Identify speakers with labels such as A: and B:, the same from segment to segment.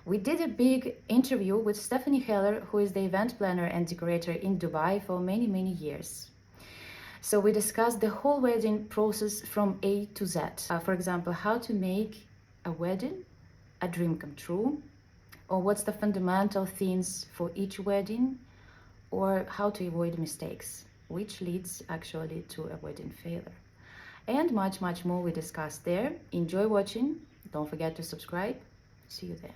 A: We did a big interview with Stefanie Heller, who is the event planner and decorator in Dubai for many, many years. So we discussed the whole wedding process from A to Z. For example, how to make a wedding a dream come true, or what's the fundamental things for each wedding, or how to avoid mistakes, which leads actually to a wedding failure. And much, much more we discussed there. Enjoy watching. Don't forget to subscribe. See you there.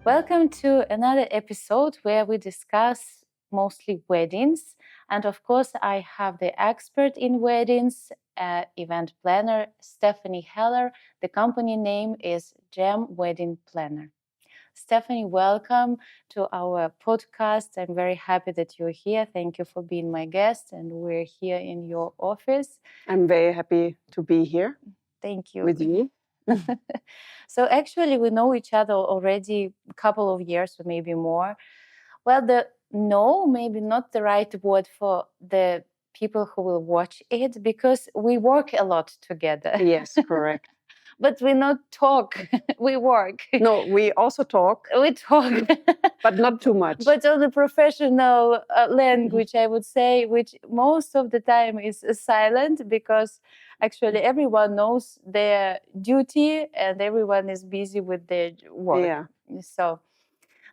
A: Welcome to another episode where we discuss mostly weddings. And of course, I have the expert in weddings, event planner, Stefanie Heller. The company name is Gem Wedding Planner. Stefanie, welcome to our podcast. I'm very happy that you're here. Thank you for being my guest, and we're here in your office.
B: I'm very happy to be here.
A: Thank you.
B: With you.
A: So actually, we know each other already a couple of years or maybe more. Well, maybe not the right word for the people who will watch it, because we work a lot together.
B: Yes, correct.
A: But we not talk, we work.
B: No, we also talk.
A: We talk.
B: But not too much.
A: But on the professional language, I would say, which most of the time is silent, because actually everyone knows their duty and everyone is busy with their work.
B: Yeah.
A: So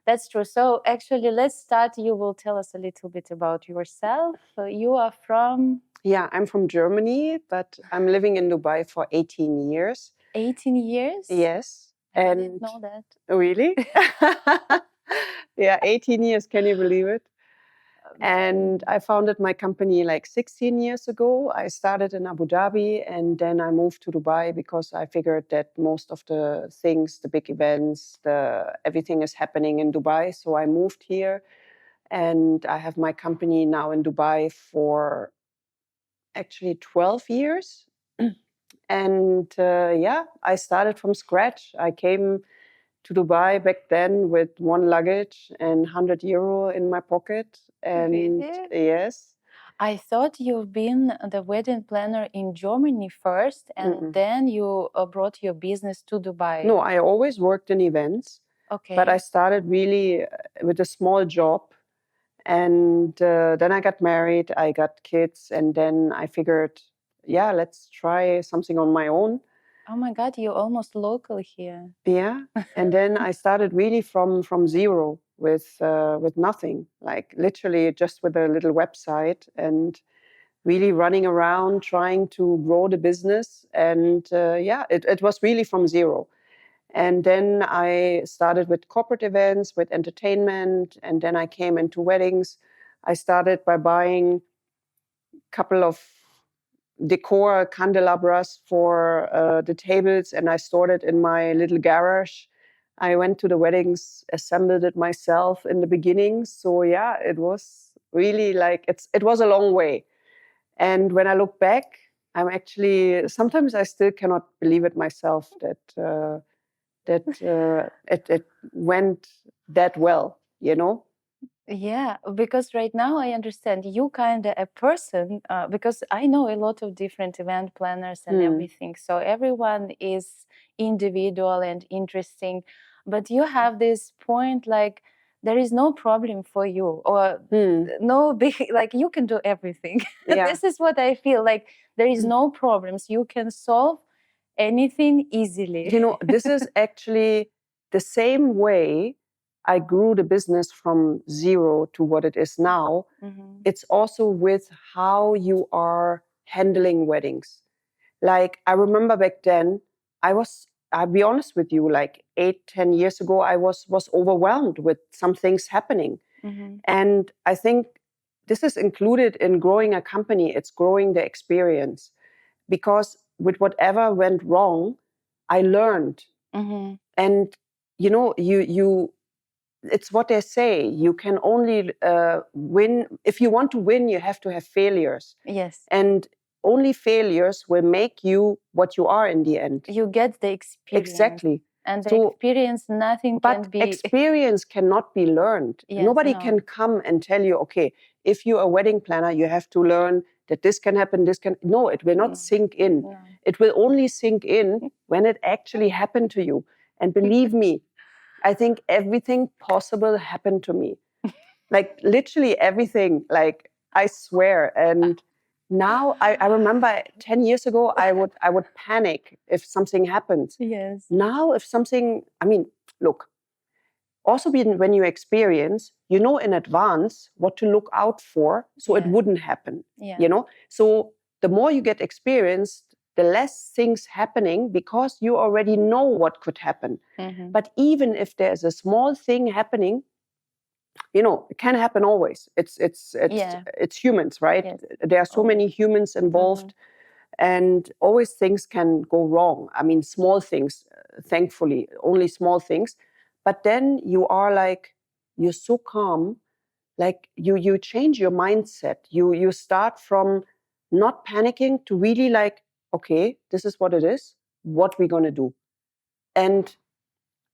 A: that's true. So actually, let's start. You will tell us a little bit about yourself. You are from?
B: Yeah, I'm from Germany, but I'm living in Dubai for 18 years.
A: 18 years?
B: Yes.
A: I didn't know that.
B: Really? Yeah, 18 years. Can you believe it? And I founded my company like 16 years ago. I started in Abu Dhabi and then I moved to Dubai because I figured that most of the things, the big events, everything is happening in Dubai. So I moved here and I have my company now in Dubai for actually 12 years. And I started from scratch. I came to Dubai back then with one luggage and 100 euro in my pocket. And
A: really?
B: Yes.
A: I thought you've been the wedding planner in Germany first, and then you brought your business to Dubai.
B: No, I always worked in events.
A: Okay.
B: But I started really with a small job. And then I got married, I got kids, and then I figured, yeah, let's try something on my own.
A: Oh my God, you're almost local here.
B: Yeah. And then I started really from zero with nothing, like literally just with a little website and really running around trying to grow the business. And it was really from zero. And then I started with corporate events, with entertainment, and then I came into weddings. I started by buying a couple of Decor candelabras for the tables, and I stored it in my little garage. I went to the weddings, assembled it myself in the beginning. So yeah, it was really like it was a long way. And when I look back, I'm actually sometimes I still cannot believe it myself that it went that well, you know.
A: Yeah, because right now I understand you kind of a person, because I know a lot of different event planners and everything. So everyone is individual and interesting, but you have this point like there is no problem for you, or no big, like you can do everything.
B: Yeah.
A: This is what I feel like. There is no problems. You can solve anything easily.
B: You know, this is actually the same way I grew the business from zero to what it is now. It's also with how you are handling weddings. Like I remember back then, I'll be honest with you, like 8-10 years ago, I was overwhelmed with some things happening. And I think this is included in growing a company. It's growing the experience, because with whatever went wrong, I learned. And you know, you it's what they say. You can only win. If you want to win, you have to have failures.
A: Yes.
B: And only failures will make you what you are in the end.
A: You get the experience.
B: Exactly.
A: And the experience, nothing can be...
B: But experience cannot be learned.
A: Yes,
B: Nobody
A: no.
B: can come and tell you, okay, if you're a wedding planner, you have to learn that this can happen, this can... No, it will not sink in.
A: No.
B: It will only sink in when it actually happened to you. And believe me, I think everything possible happened to me. Like literally everything, like I swear. And now I remember 10 years ago, I would panic if something happened.
A: Yes.
B: Now if something, I mean, look, also when you experience, you know in advance what to look out for, so it wouldn't happen, you know? So the more you get experienced, the less things happening because you already know what could happen.
A: Mm-hmm.
B: But even if there's a small thing happening, you know, it can happen always. It's humans, right?
A: Yes.
B: There are so many humans involved, and always things can go wrong. I mean, small things, thankfully, only small things. But then you are like, you're so calm, like you change your mindset. You start from not panicking to really like, okay, this is what it is. What we're gonna do, and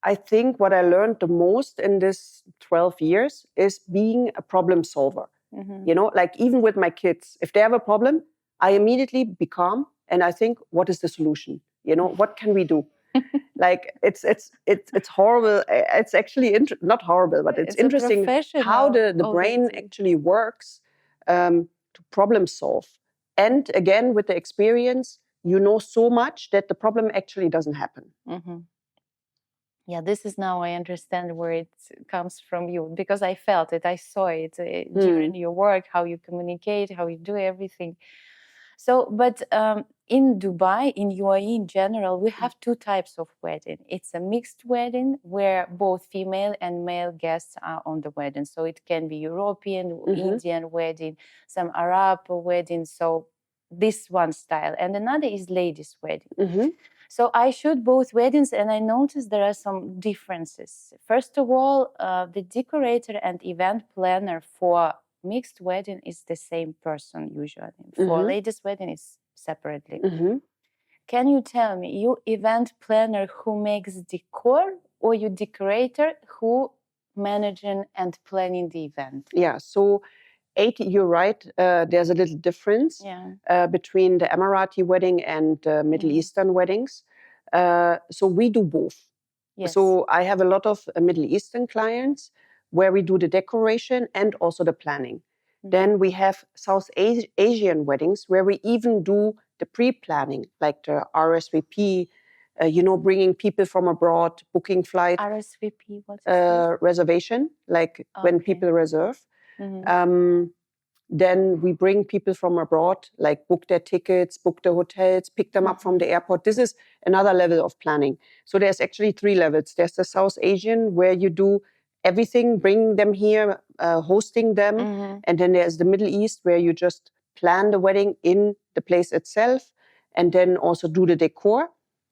B: I think what I learned the most in this 12 years is being a problem solver.
A: Mm-hmm.
B: You know, like even with my kids, if they have a problem, I immediately be calm and I think, what is the solution? You know, what can we do? Like it's horrible. It's actually not horrible, but it's interesting how the brain actually works to problem solve. And again, with the experience, you know so much that the problem actually doesn't happen.
A: Mm-hmm. Yeah, this is now I understand where it comes from you, because I felt it, I saw it during your work, how you communicate, how you do everything. So, but in Dubai, in UAE in general, we have two types of wedding. It's a mixed wedding where both female and male guests are on the wedding. So it can be European, Indian wedding, some Arab wedding. So this one style. And another is ladies' wedding. So I shoot both weddings and I noticed there are some differences. First of all, the decorator and event planner for mixed wedding is the same person usually. For ladies' wedding is separately. Can you tell me, you event planner who makes decor or you decorator who managing and planning the event?
B: Yeah, so 80, you're right. There's a little difference between the Emirati wedding and Middle Eastern weddings. So we do both.
A: Yes.
B: So I have a lot of Middle Eastern clients where we do the decoration and also the planning. Then we have South Asian weddings where we even do the pre-planning, like the RSVP, you know, bringing people from abroad, booking flights.
A: RSVP, what is this?
B: Reservation, like when people reserve. Then we bring people from abroad, like book their tickets, book the hotels, pick them up from the airport. This is another level of planning. So there's actually 3 levels. There's the South Asian where you do everything, bring them here, hosting them. And then there's the Middle East where you just plan the wedding in the place itself and then also do the decor.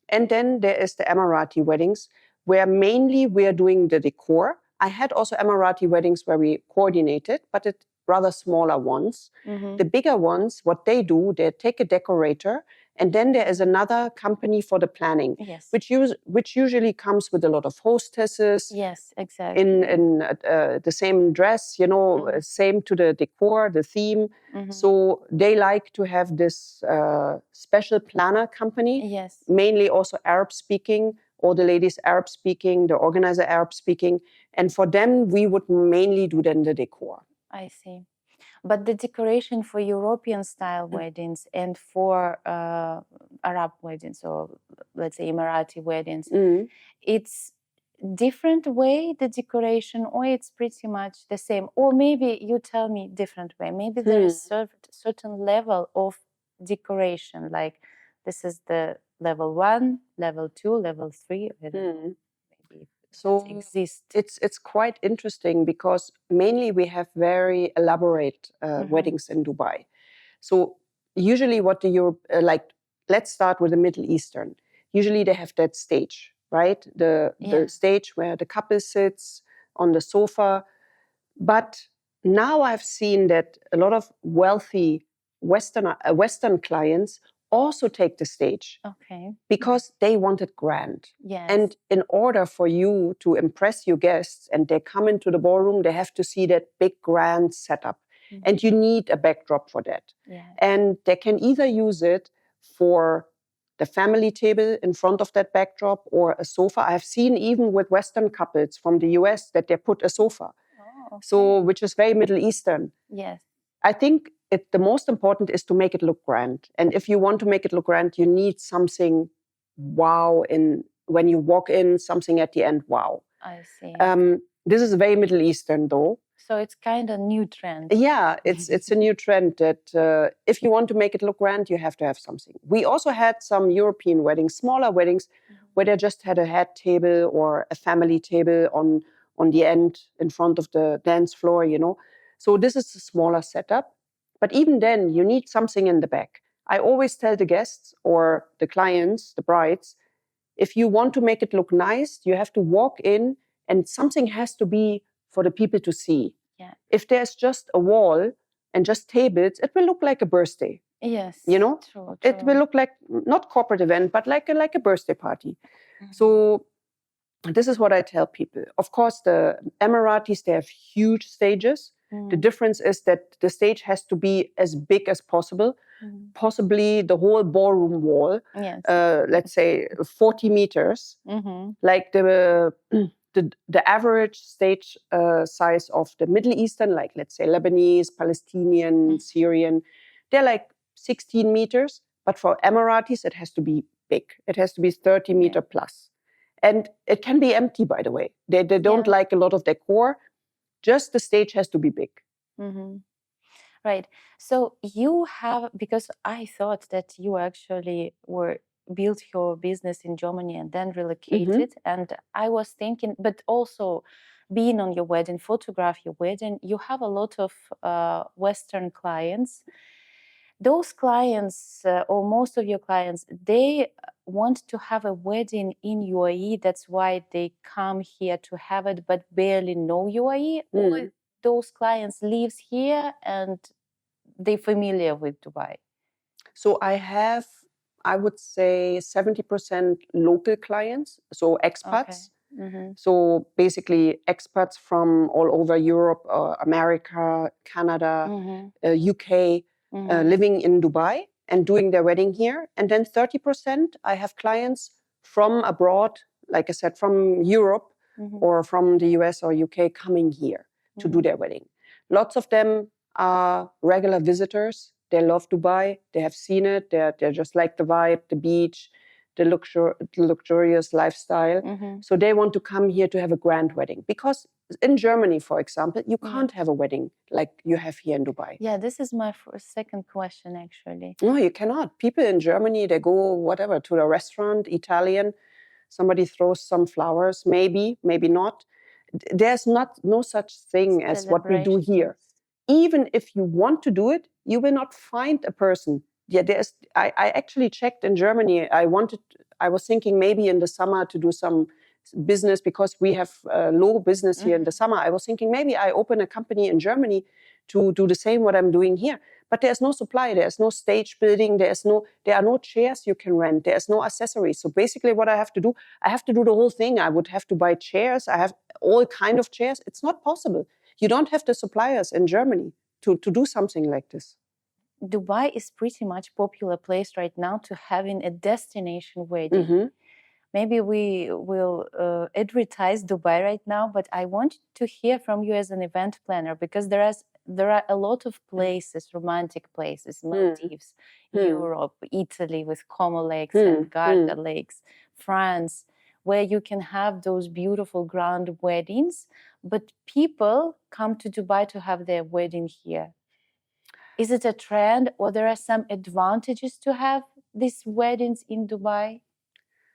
B: And then there is the Emirati weddings where mainly we're doing the decor. I had also Emirati weddings where we coordinated, but it's rather smaller ones. The bigger ones, what they do, they take a decorator, and then there is another company for the planning, which usually comes with a lot of hostesses.
A: Yes, exactly.
B: In the same dress, you know, same to the decor, the theme. So they like to have this special planner company.
A: Yes.
B: Mainly also Arab speaking. All the ladies Arab speaking, the organizer Arab speaking. And for them, we would mainly do then the decor.
A: I see. But the decoration for European style weddings and for Arab weddings, or let's say Emirati weddings, it's different way, the decoration, or it's pretty much the same? Or maybe you tell me different way. Maybe there is certain level of decoration, like this is the level 1, level 2, level 3. Maybe
B: so
A: exist.
B: It's quite interesting because mainly we have very elaborate weddings in Dubai. So usually what like, let's start with the Middle Eastern. Usually they have that stage, right? The stage where the couple sits on the sofa. But now I've seen that a lot of wealthy Western clients also take the stage.
A: Okay.
B: Because they want it grand.
A: Yes.
B: And in order for you to impress your guests and they come into the ballroom, they have to see that big grand setup. and you need a backdrop for that.
A: Yeah.
B: And they can either use it for the family table in front of that backdrop or a sofa. I've seen even with Western couples from the US that they put a sofa.
A: Oh, okay.
B: So, which is very Middle Eastern.
A: Yes.
B: I think the most important is to make it look grand. And if you want to make it look grand, you need something wow when you walk in, something at the end, wow.
A: I see.
B: This is very Middle Eastern though.
A: So it's kind of new trend.
B: Yeah, it's a new trend that if you want to make it look grand, you have to have something. We also had some European weddings, smaller weddings, where they just had a head table or a family table on the end in front of the dance floor, you know. So this is a smaller setup. But even then, you need something in the back. I always tell the guests or the clients, the brides, if you want to make it look nice, you have to walk in and something has to be for the people to see.
A: Yeah.
B: If there's just a wall and just tables, it will look like a birthday.
A: Yes.
B: You know,
A: true.
B: It will look like not corporate event, but like a birthday party. So this is what I tell people. Of course, the Emiratis, they have huge stages. The difference is that the stage has to be as big as possible, possibly the whole ballroom wall,
A: yes.
B: Let's say 40 meters, like the average stage size of the Middle Eastern, like let's say Lebanese, Palestinian, Syrian, they're like 16 meters. But for Emiratis, it has to be big. It has to be 30 meter plus. And it can be empty, by the way. They don't like a lot of decor. Just the stage has to be big.
A: Right. So you have, because I thought that you actually built your business in Germany and then relocated. And I was thinking, but also being on your wedding, photograph your wedding, you have a lot of Western clients. Those clients, or most of your clients, they want to have a wedding in UAE. That's why they come here to have it, but barely know UAE. Or those clients lives here and they're familiar with Dubai.
B: So I would say 70% local clients, so expats. So basically expats from all over Europe, America, Canada, UK, living in Dubai and doing their wedding here. And then 30%, I have clients from abroad, like I said, from Europe or from the US or UK coming here to do their wedding. Lots of them are regular visitors. They love Dubai. They have seen it. They just like the vibe, the beach, the luxurious lifestyle. So they want to come here to have a grand wedding. Because in Germany, for example, you can't have a wedding like you have here in Dubai.
A: Yeah, this is my second question, actually.
B: No, you cannot. People in Germany, they go whatever to the restaurant, Italian. Somebody throws some flowers, maybe not. There's no such thing as what we do here. Even if you want to do it, you will not find a person. Yeah, I actually checked in Germany. I was thinking maybe in the summer to do some business because we have low business here in the summer. I was thinking maybe I open a company in Germany to do the same what I'm doing here. But there's no supply, there's no stage building, there are no chairs you can rent, there's no accessories. So basically what I have to do the whole thing. I would have to buy chairs. I have all kind of chairs. It's not possible. You don't have the suppliers in Germany to do something like this.
A: Dubai is pretty much popular place right now to having a destination wedding. Maybe we will advertise Dubai right now, but I want to hear from you as an event planner, because there are a lot of places, romantic places, Maldives, Europe, Italy with Como Lakes and Garda Lakes, France, where you can have those beautiful grand weddings, but people come to Dubai to have their wedding here. Is it a trend, or there are some advantages to have these weddings in Dubai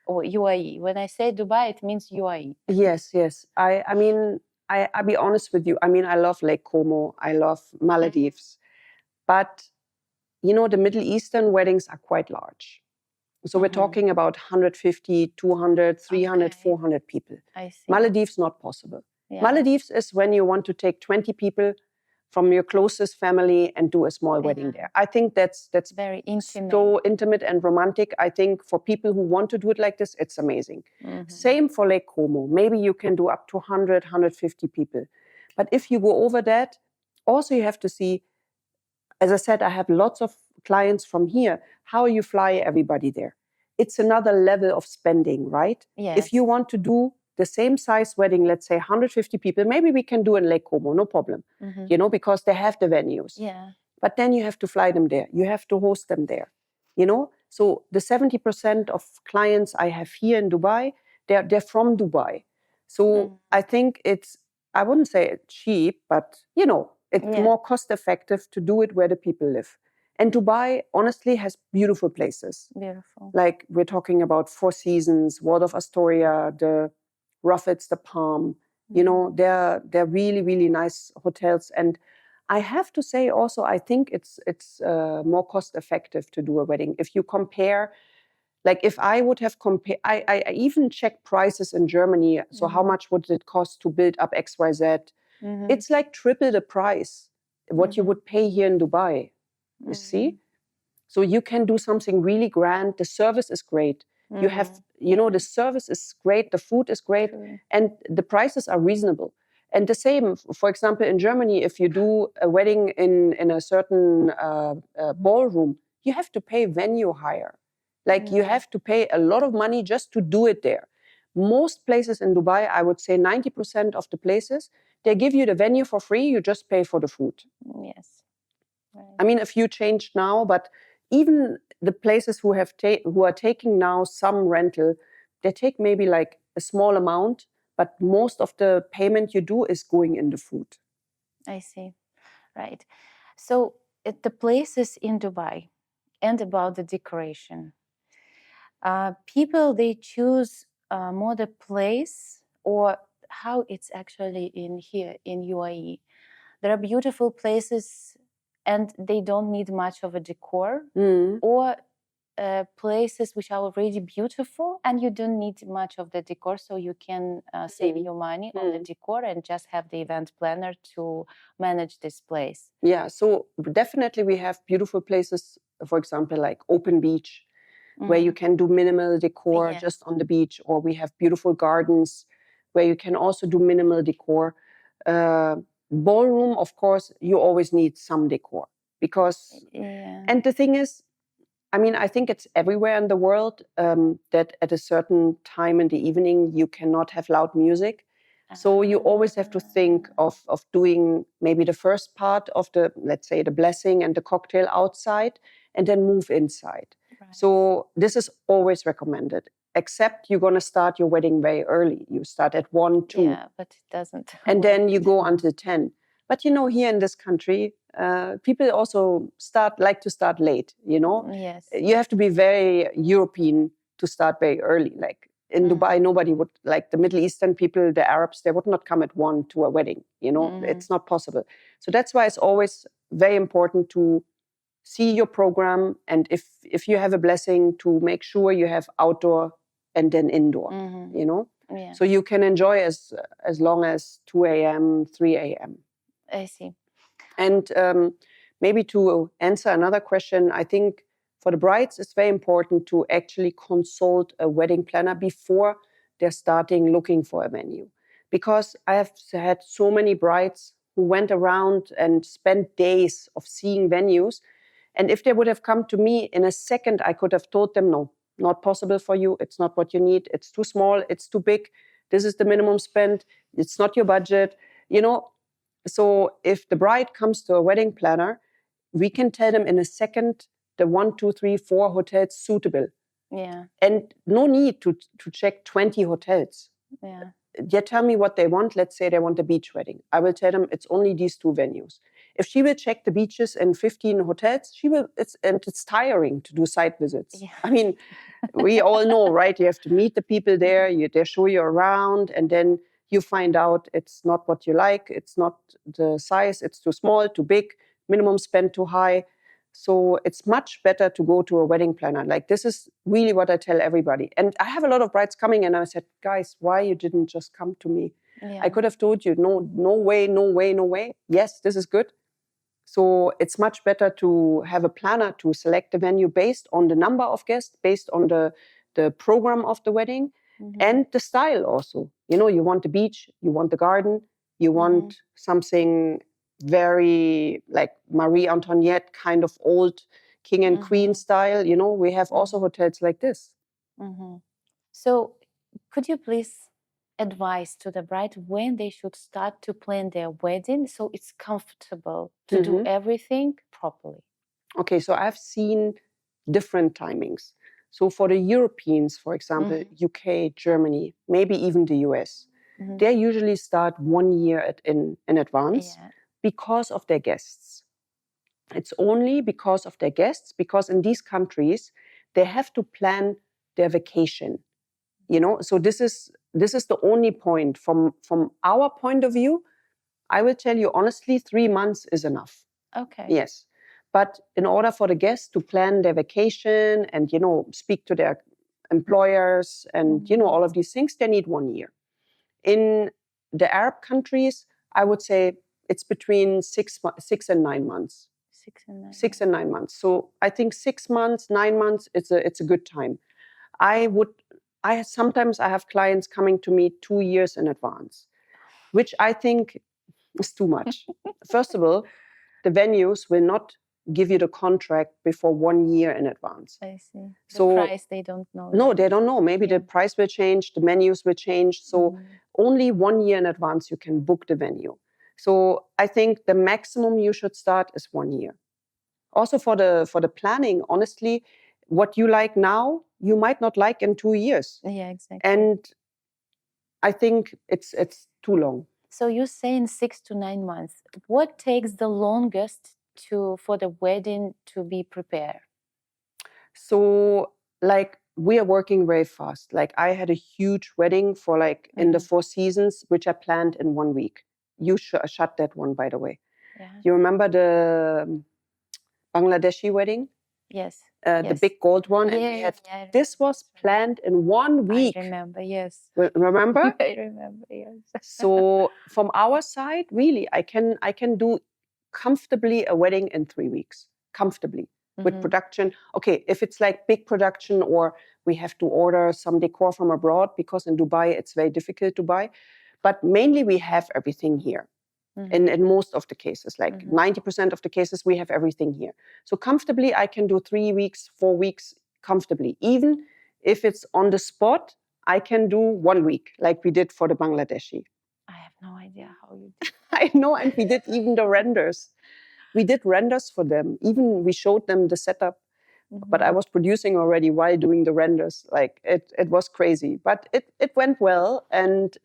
A: or UAE? When I say Dubai, it means UAE.
B: Yes. I mean, I'll be honest with you. I mean, I love Lake Como. I love Maldives. But, you know, the Middle Eastern weddings are quite large. So we're talking about 150, 200, 300, 400 people.
A: I see.
B: Maldives, not possible.
A: Yeah.
B: Maldives is when you want to take 20 people from your closest family and do a small wedding there. I think that's
A: very intimate.
B: So intimate and romantic. I think for people who want to do it like this, it's amazing. Same for Lake Como. Maybe you can do up to 100, 150 people. But if you go over that, also you have to see, as I said, I have lots of clients from here. How you fly everybody there? It's another level of spending, right?
A: Yes.
B: If you want to do the same size wedding, let's say 150 people, maybe we can do in Lake Como, no problem, because they have the venues.
A: Yeah.
B: But then you have to fly them there. You have to host them there, So the 70% of clients I have here in Dubai, they're from Dubai. So I think I wouldn't say it's cheap, but, it's more cost effective to do it where the people live. And Dubai, honestly, has beautiful places.
A: Beautiful.
B: Like we're talking about Four Seasons, Wald of Astoria, the Raffles, the Palm. They're really, really nice hotels. And I have to say also, I think it's more cost effective to do a wedding. If you compare, like if I would have compared, I even checked prices in Germany. So how much would it cost to build up XYZ? It's like triple the price what you would pay here in Dubai. You see? So you can do something really grand. The service is great. You have, the service is great. The food is great.
A: True.
B: And the prices are reasonable. And the same, for example, in Germany, if you do a wedding in a certain ballroom, you have to pay venue hire. Like you have to pay a lot of money just to do it there. Most places in Dubai, I would say 90% of the places, they give you the venue for free. You just pay for the food.
A: Yes. Right.
B: I mean, a few changed now, but even the places who are taking now some rental, they take maybe like a small amount, but most of the payment you do is going in the food.
A: I see. Right. So the places in Dubai and about the decoration, people, they choose more the place or how it's actually in here in UAE. There are beautiful places and they don't need much of a decor, or places which are already beautiful and you don't need much of the decor, so you can save your money on the decor and just have the event planner to manage this place.
B: Yeah, so definitely we have beautiful places, for example, like open beach, where you can do minimal decor just on the beach, or we have beautiful gardens where you can also do minimal decor. Ballroom, of course, you always need some decor because, and the thing is, I mean, I think it's everywhere in the world that at a certain time in the evening you cannot have loud music. So you always have to think of doing maybe the first part of the, let's say, the blessing and the cocktail outside, and then move inside. Right. So this is always recommended, except you're going to start your wedding very early. You start at 1, 2.
A: Yeah, but it doesn't.
B: And then you go until 10. But, here in this country, people also like to start late,
A: Yes.
B: You have to be very European to start very early. Like in Dubai, nobody would, like the Middle Eastern people, the Arabs, they would not come at 1 to a wedding, It's not possible. So that's why it's always very important to see your program. And if you have a blessing, to make sure you have outdoor and then indoor,
A: Yeah.
B: So you can enjoy as long as 2 a.m., 3 a.m.
A: I see.
B: And maybe to answer another question, I think for the brides, it's very important to actually consult a wedding planner before they're starting looking for a venue. Because I have had so many brides who went around and spent days of seeing venues. And if they would have come to me in a second, I could have told them, no, not possible for you. It's not what you need. It's too small. It's too big. This is the minimum spend. It's not your budget. So if the bride comes to a wedding planner, we can tell them in a second the 1, 2, 3, 4 hotels suitable.
A: Yeah.
B: And no need to check 20 hotels.
A: Yeah.
B: They tell me what they want. Let's say they want a beach wedding. I will tell them it's only these 2 venues. If she will check the beaches in 15 hotels, it's tiring to do site visits.
A: Yeah.
B: I mean, we all know, right? You have to meet the people there. They show you around, and then you find out it's not what you like. It's not the size. It's too small, too big, minimum spend too high. So it's much better to go to a wedding planner. Like, this is really what I tell everybody. And I have a lot of brides coming, and I said, guys, why you didn't just come to me?
A: Yeah.
B: I could have told you, no way, no way, no way. Yes, this is good. So it's much better to have a planner to select the venue based on the number of guests, based on the program of the wedding, and the style also. You want the beach, you want the garden, you want something very like Marie Antoinette kind of old king and queen style. You know, we have also hotels like this.
A: So could you please advise to the bride when they should start to plan their wedding so it's comfortable to do everything properly?
B: Okay, so I've seen different timings. So for the Europeans, for example, UK, Germany, maybe even the US, they usually start 1 year in advance because of their guests. It's only because of their guests, because in these countries, they have to plan their vacation. You know, so this is the only point from our point of view. I will tell you honestly, 3 months is enough.
A: Okay.
B: Yes. But in order for the guests to plan their vacation and, you know, speak to their employers and, you know, all of these things, they need 1 year. In the Arab countries, I would say it's between 6 and 9 months. 6 and 9 months. So I think 6 months, 9 months, it's a good time. Sometimes I have clients coming to me 2 years in advance, which I think is too much. First of all, the venues will not give you the contract before 1 year in advance.
A: I see. The price, they don't know.
B: No, they don't know. Maybe the price will change, the menus will change. So only 1 year in advance you can book the venue. So I think the maximum you should start is 1 year. Also for the planning, honestly, what you like now, you might not like in 2 years.
A: Yeah, exactly.
B: And I think it's too long.
A: So you're saying 6 to 9 months. What takes the longest for the wedding to be prepared?
B: So like we are working very fast. Like I had a huge wedding for like in the Four Seasons, which I planned in 1 week. You shut that one, by the way.
A: Yeah.
B: You remember the Bangladeshi wedding?
A: Yes.
B: The big gold one.
A: Yeah,
B: and this was planned in 1 week.
A: I remember, yes.
B: Remember?
A: I remember, yes.
B: So from our side, really, I can do comfortably a wedding in 3 weeks. Comfortably. With production. Okay, if it's like big production or we have to order some decor from abroad, because in Dubai it's very difficult to buy. But mainly we have everything here. In most of the cases, like 90% of the cases, we have everything here. So comfortably, I can do 3 weeks, 4 weeks comfortably. Even if it's on the spot, I can do 1 week, like we did for the Bangladeshi.
A: I have no idea how you did.
B: I know, and we did even the renders. We did renders for them. Even we showed them the setup. But I was producing already while doing the renders. Like it was crazy. But it went well. And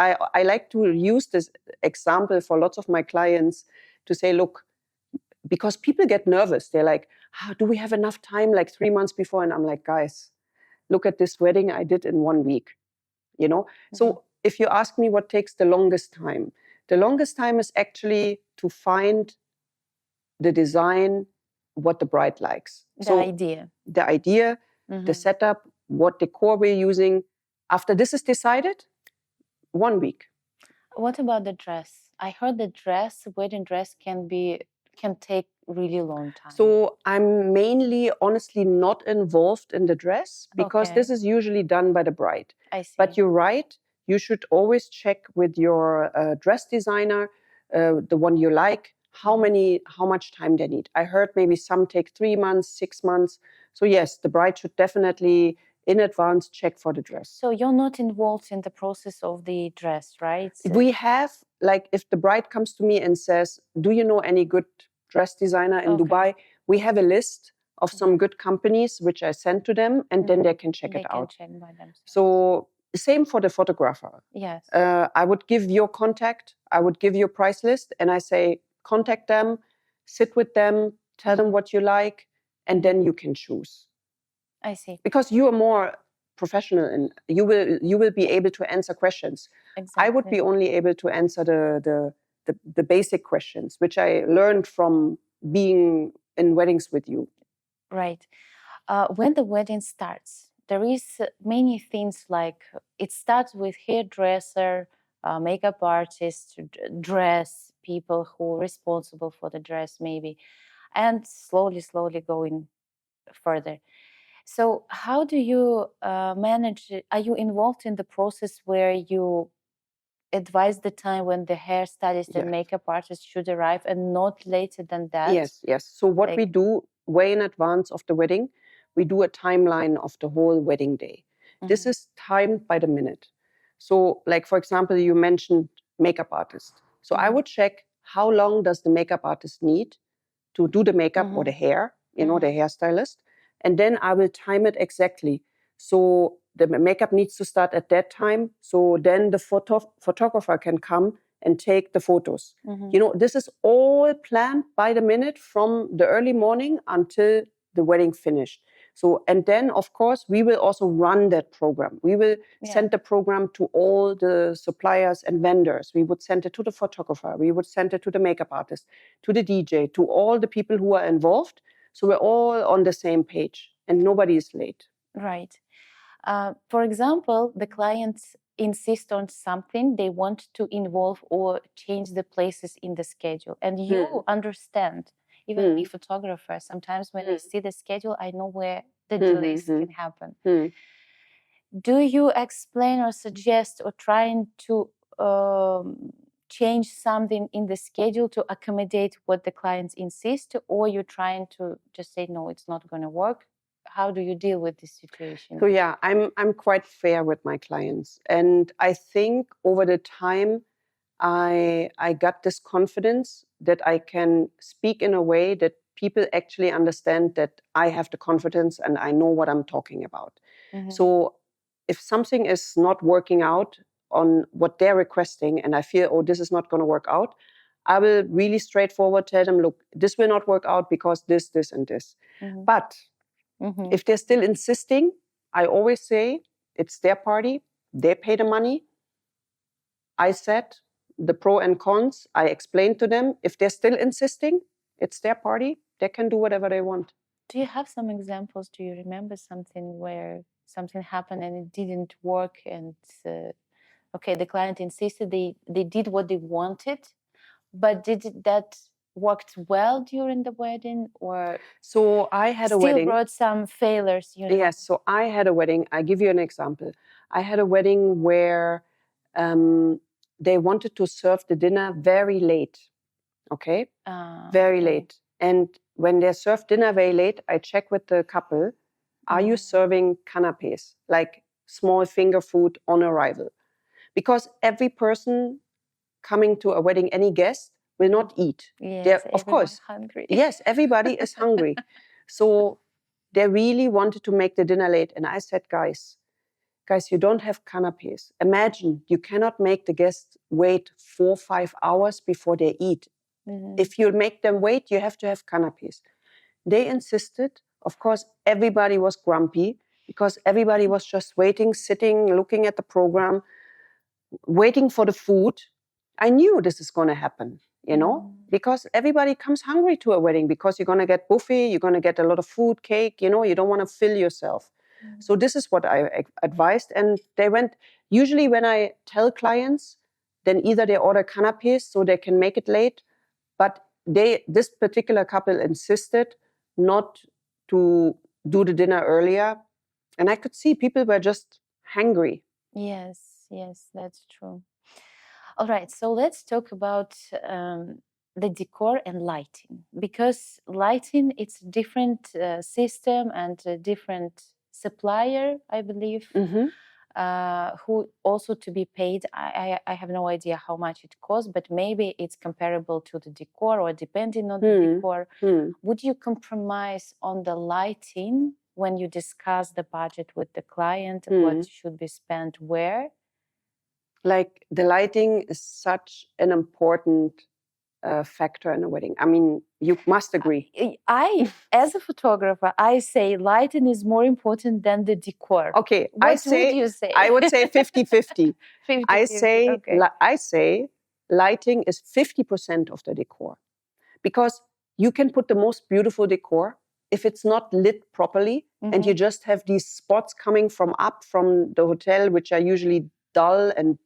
B: I like to use this example for lots of my clients to say, look, because people get nervous. They're like, do we have enough time, like 3 months before? And I'm like, guys, look at this wedding I did in 1 week, you know? So if you ask me what takes the longest time is actually to find the design, what the bride likes.
A: The idea,
B: the setup, what decor we're using. After this is decided, 1 week.
A: What about the dress? I heard the wedding dress can take really long time.
B: So I'm mainly, honestly, not involved in the dress because this is usually done by the bride.
A: I see.
B: But you're right. You should always check with your dress designer, the one you like, how much time they need. I heard maybe some take 3 months, 6 months. So yes, the bride should definitely in advance check for the dress.
A: So you're not involved in the process of the dress, right?
B: We have, like, if the bride comes to me and says, do you know any good dress designer in Dubai? We have a list of some good companies which I send to them, and then they can check it out.
A: Check by themselves.
B: So same for the photographer.
A: Yes.
B: I would give your contact, I would give your price list, and I say, contact them, sit with them, tell them what you like, and then you can choose.
A: I see.
B: Because you are more professional and you will be able to answer questions.
A: Exactly.
B: I would be only able to answer the basic questions, which I learned from being in weddings with you.
A: Right. When the wedding starts, there is many things, like it starts with hairdresser, makeup artist, dress people who are responsible for the dress maybe, and slowly going further. So how do you manage it? Are you involved in the process where you advise the time when the hairstylist and makeup artist should arrive and not later than that?
B: Yes. So what we do way in advance of the wedding, we do a timeline of the whole wedding day. This is timed by the minute. So like, for example, you mentioned makeup artist. So I would check how long does the makeup artist need to do the makeup or the hair, the hairstylist. And then I will time it exactly. So the makeup needs to start at that time. So then the photographer can come and take the photos. This is all planned by the minute from the early morning until the wedding finished. So, and then of course, we will also run that program. We will send the program to all the suppliers and vendors. We would send it to the photographer. We would send it to the makeup artist, to the DJ, to all the people who are involved. So we're all on the same page and nobody is late.
A: Right. For example, the clients insist on something, they want to involve or change the places in the schedule. And you understand, even me, photographer, sometimes when I see the schedule, I know where the delays can happen. Do you explain or suggest or trying to change something in the schedule to accommodate what the clients insist, or you're trying to just say, no, it's not going to work? How do you deal with this situation?
B: So yeah, I'm quite fair with my clients. And I think over the time, I got this confidence that I can speak in a way that people actually understand that I have the confidence and I know what I'm talking about. So if something is not working out on what they're requesting and I feel, oh, this is not going to work out, I will really straightforward tell them, look, this will not work out because this, and this. But if they're still insisting, I always say it's their party, they pay the money. I said the pro and cons, I explained to them. If they're still insisting, it's their party, they can do whatever they want.
A: Do you have some examples? Do you remember something where something happened and it didn't work and okay, the client insisted, they did what they wanted, but did that worked well during the wedding, or
B: so I had a wedding,
A: still brought some failures?
B: Yes, so I had a wedding. I give you an example. I had a wedding where they wanted to serve the dinner very late. Okay, very late. And when they serve dinner very late, I check with the couple: are you serving canapes, like small finger food on arrival? Because every person coming to a wedding, any guest, will not eat.
A: Yes,
B: of course,
A: hungry.
B: Yes, everybody is hungry. So they really wanted to make the dinner late. And I said, guys, you don't have canapes. Imagine you cannot make the guests wait 4 or 5 hours before they eat. If you make them wait, you have to have canapes. They insisted. Of course, everybody was grumpy because everybody was just waiting, sitting, looking at the program, waiting for the food. I knew this is going to happen, because everybody comes hungry to a wedding because you're going to get buffet, you're going to get a lot of food, cake, you don't want to fill yourself. So this is what I advised. And they went, usually when I tell clients, then either they order canapes so they can make it late, but this particular couple insisted not to do the dinner earlier. And I could see people were just hungry.
A: Yes, that's true. All right, so let's talk about the decor and lighting, because lighting, it's a different system and a different supplier, I believe, who also to be paid. I have no idea how much it costs, but maybe it's comparable to the decor or depending on the decor. Would you compromise on the lighting when you discuss the budget with the client? What should be spent where?
B: Like, the lighting is such an important factor in a wedding. I mean, you must agree.
A: As a photographer, I say lighting is more important than the decor.
B: Okay,
A: what would you say?
B: I would say 50-50.
A: 50-50,
B: I say lighting is 50% of the decor, because you can put the most beautiful decor if it's not lit properly, and you just have these spots coming from the hotel, which are usually dull and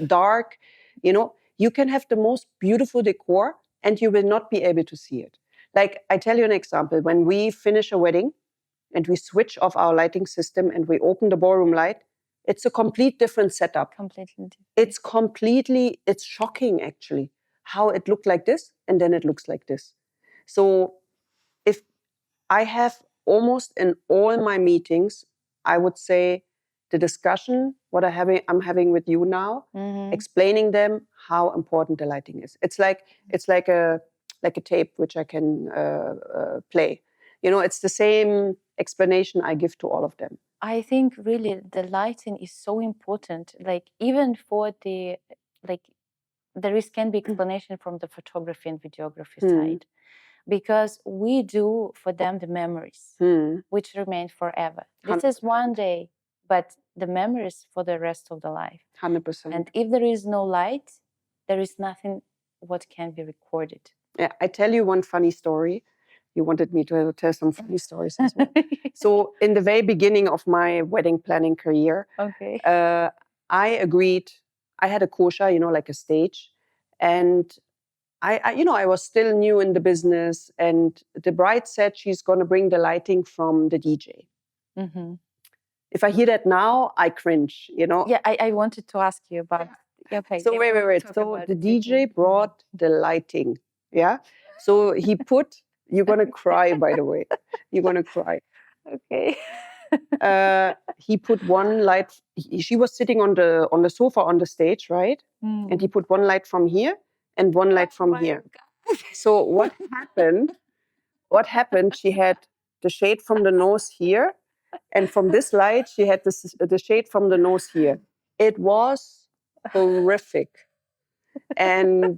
B: dark. You can have the most beautiful decor and you will not be able to see it. Like, I tell you an example. When we finish a wedding and we switch off our lighting system and we open the ballroom light, It's a complete different setup.
A: Completely different.
B: It's shocking actually how it looked like this and then it looks like this. So if I have almost in all my meetings, I would say the discussion, what I'm having with you now, explaining them how important the lighting is. It's like a tape which I can play. It's the same explanation I give to all of them.
A: I think really the lighting is so important. Like even for the there can be explanation from the photography and videography side, because we do for them the memories which remain forever. This 100%. Is one day, but the memories for the rest of the life.
B: 100%.
A: And if there is no light, there is nothing what can be recorded.
B: Yeah, I tell you one funny story. You wanted me to tell some funny stories as well. So in the very beginning of my wedding planning career, I agreed. I had a kosher, like a stage, and I was still new in the business, and the bride said she's going to bring the lighting from the DJ. If I hear that now, I cringe.
A: Yeah, I wanted to ask you about. Okay.
B: So wait. So the DJ brought the lighting. Yeah. So he put. You're gonna cry, by the way. You're gonna cry.
A: Okay.
B: He put one light. She was sitting on the sofa on the stage, right? And he put one light from here and one light from here. So what happened? She had the shade from the nose here, and from this light she had the shade from the nose here. It was horrific, and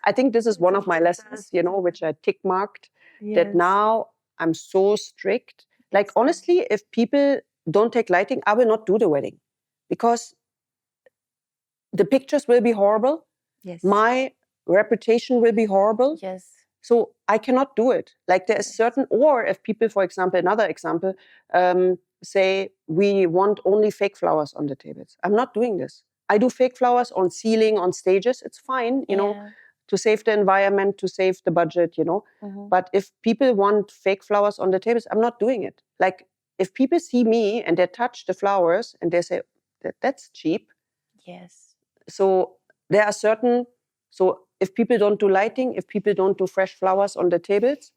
B: I think this is one of my lessons, which I tick marked. Yes. That now I'm so strict. Like honestly, if people don't take lighting, I will not do the wedding, because the pictures will be horrible.
A: Yes.
B: My reputation will be horrible.
A: Yes.
B: So I cannot do it. Like there is certain, or if people, for example, another example, say we want only fake flowers on the tables. I'm not doing this. I do fake flowers on ceiling, on stages. It's fine, to save the environment, to save the budget, But if people want fake flowers on the tables, I'm not doing it. Like if people see me and they touch the flowers and they say, that's cheap.
A: Yes.
B: So there are certain, so if people don't do lighting, if people don't do fresh flowers on the tables,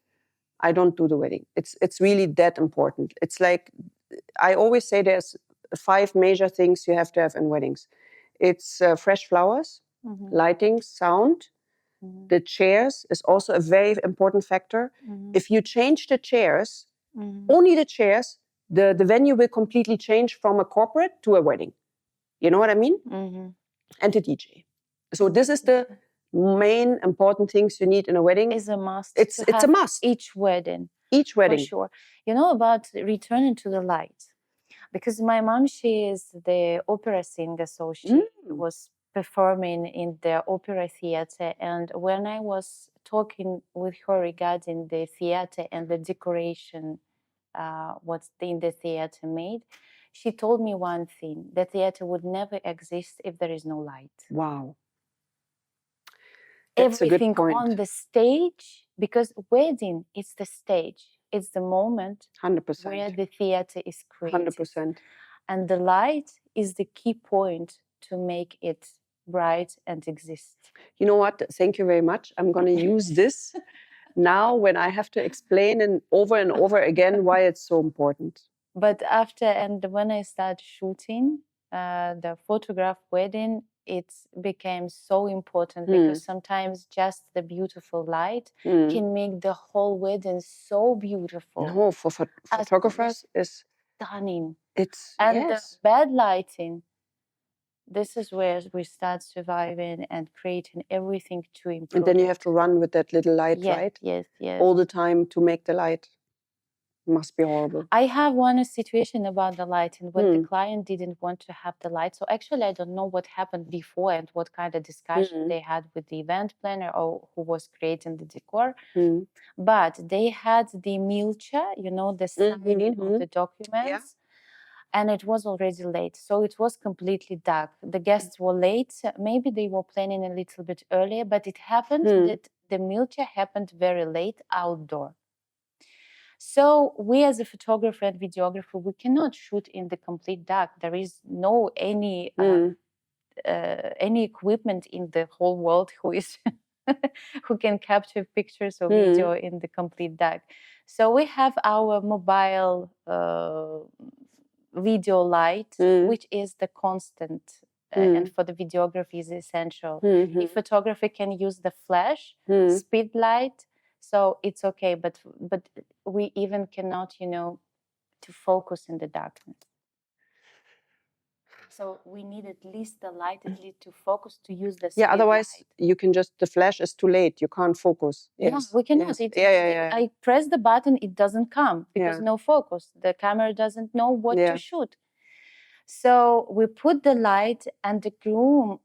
B: I don't do the wedding. It's really that important. It's like, I always say there's 5 major things you have to have in weddings. It's fresh flowers, lighting, sound. The chairs is also a very important factor. If you change the chairs, only the chairs, the venue will completely change from a corporate to a wedding. You know what I mean? And the DJ. So this is the main important things you need in a wedding.
A: Is a must.
B: It's a must.
A: Each wedding.
B: For
A: sure. About returning to the light. Because my mom, she is the opera singer, so she was performing in the opera theater. And when I was talking with her regarding the theater and the decoration, what's in the theater made, she told me one thing: the theater would never exist if there is no light.
B: Wow. That's
A: Everything
B: a good point.
A: on the stage, because wedding is the stage. It's the moment
B: 100%.
A: where the theater is created.
B: 100%.
A: And the light is the key point to make it bright and exist.
B: You know what? Thank you very much. I'm going to use this now when I have to explain and over again why it's so important.
A: But when I started shooting the photograph wedding, it became so important because sometimes just the beautiful light can make the whole wedding so beautiful.
B: No, for photographers is
A: stunning.
B: And
A: the bad lighting, this is where we start surviving and creating everything to improve.
B: And then you have to run with that little light, right?
A: Yes.
B: All the time to make the light. Must be horrible.
A: I have one situation about the lighting when the client didn't want to have the light. So actually, I don't know what happened before and what kind of discussion they had with the event planner or who was creating the decor. But they had the milcha, the signing of the documents. And it was already late. So it was completely dark. The guests were late. Maybe they were planning a little bit earlier, but it happened that the milcha happened very late outdoor. So we as a photographer and videographer, we cannot shoot in the complete dark. There is no any equipment in the whole world who is who can capture pictures or video in the complete dark. So we have our mobile video light, which is the constant, and for the videography is essential. If photography can use the flash, speed light, so it's okay. But we even cannot, to focus in the darkness. So we need at least the light, at least to focus, to use the speed
B: otherwise
A: light.
B: you can just, the flash is too late, you can't focus.
A: Yeah, we cannot.
B: Yes.
A: I press the button, it doesn't come because no focus. The camera doesn't know what to shoot. So we put the light, and the groom,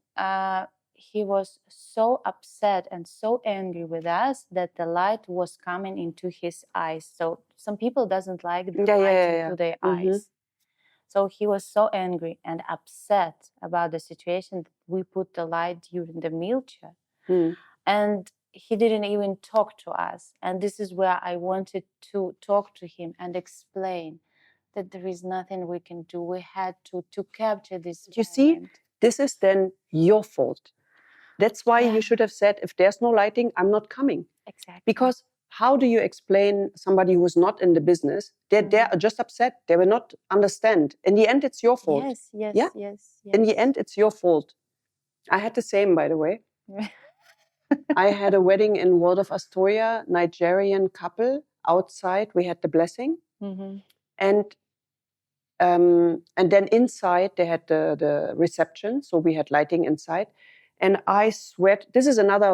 A: he was so upset and so angry with us that the light was coming into his eyes. So some people doesn't like the light into their eyes. So he was so angry and upset about the situation that we put the light during the meal chat. And he didn't even talk to us. And this is where I wanted to talk to him and explain that there is nothing we can do. We had to capture this moment.
B: You see, this is then your fault. That's why you should have said, if there's no lighting, I'm not coming.
A: Exactly.
B: Because how do you explain somebody who's not in the business? They're just upset. They will not understand. In the end, it's your fault.
A: Yes.
B: In the end, it's your fault. I had the same, by the way. I had a wedding in Waldorf Astoria, Nigerian couple outside. We had the blessing. And then inside they had the reception, so we had lighting inside. And I swear, this is another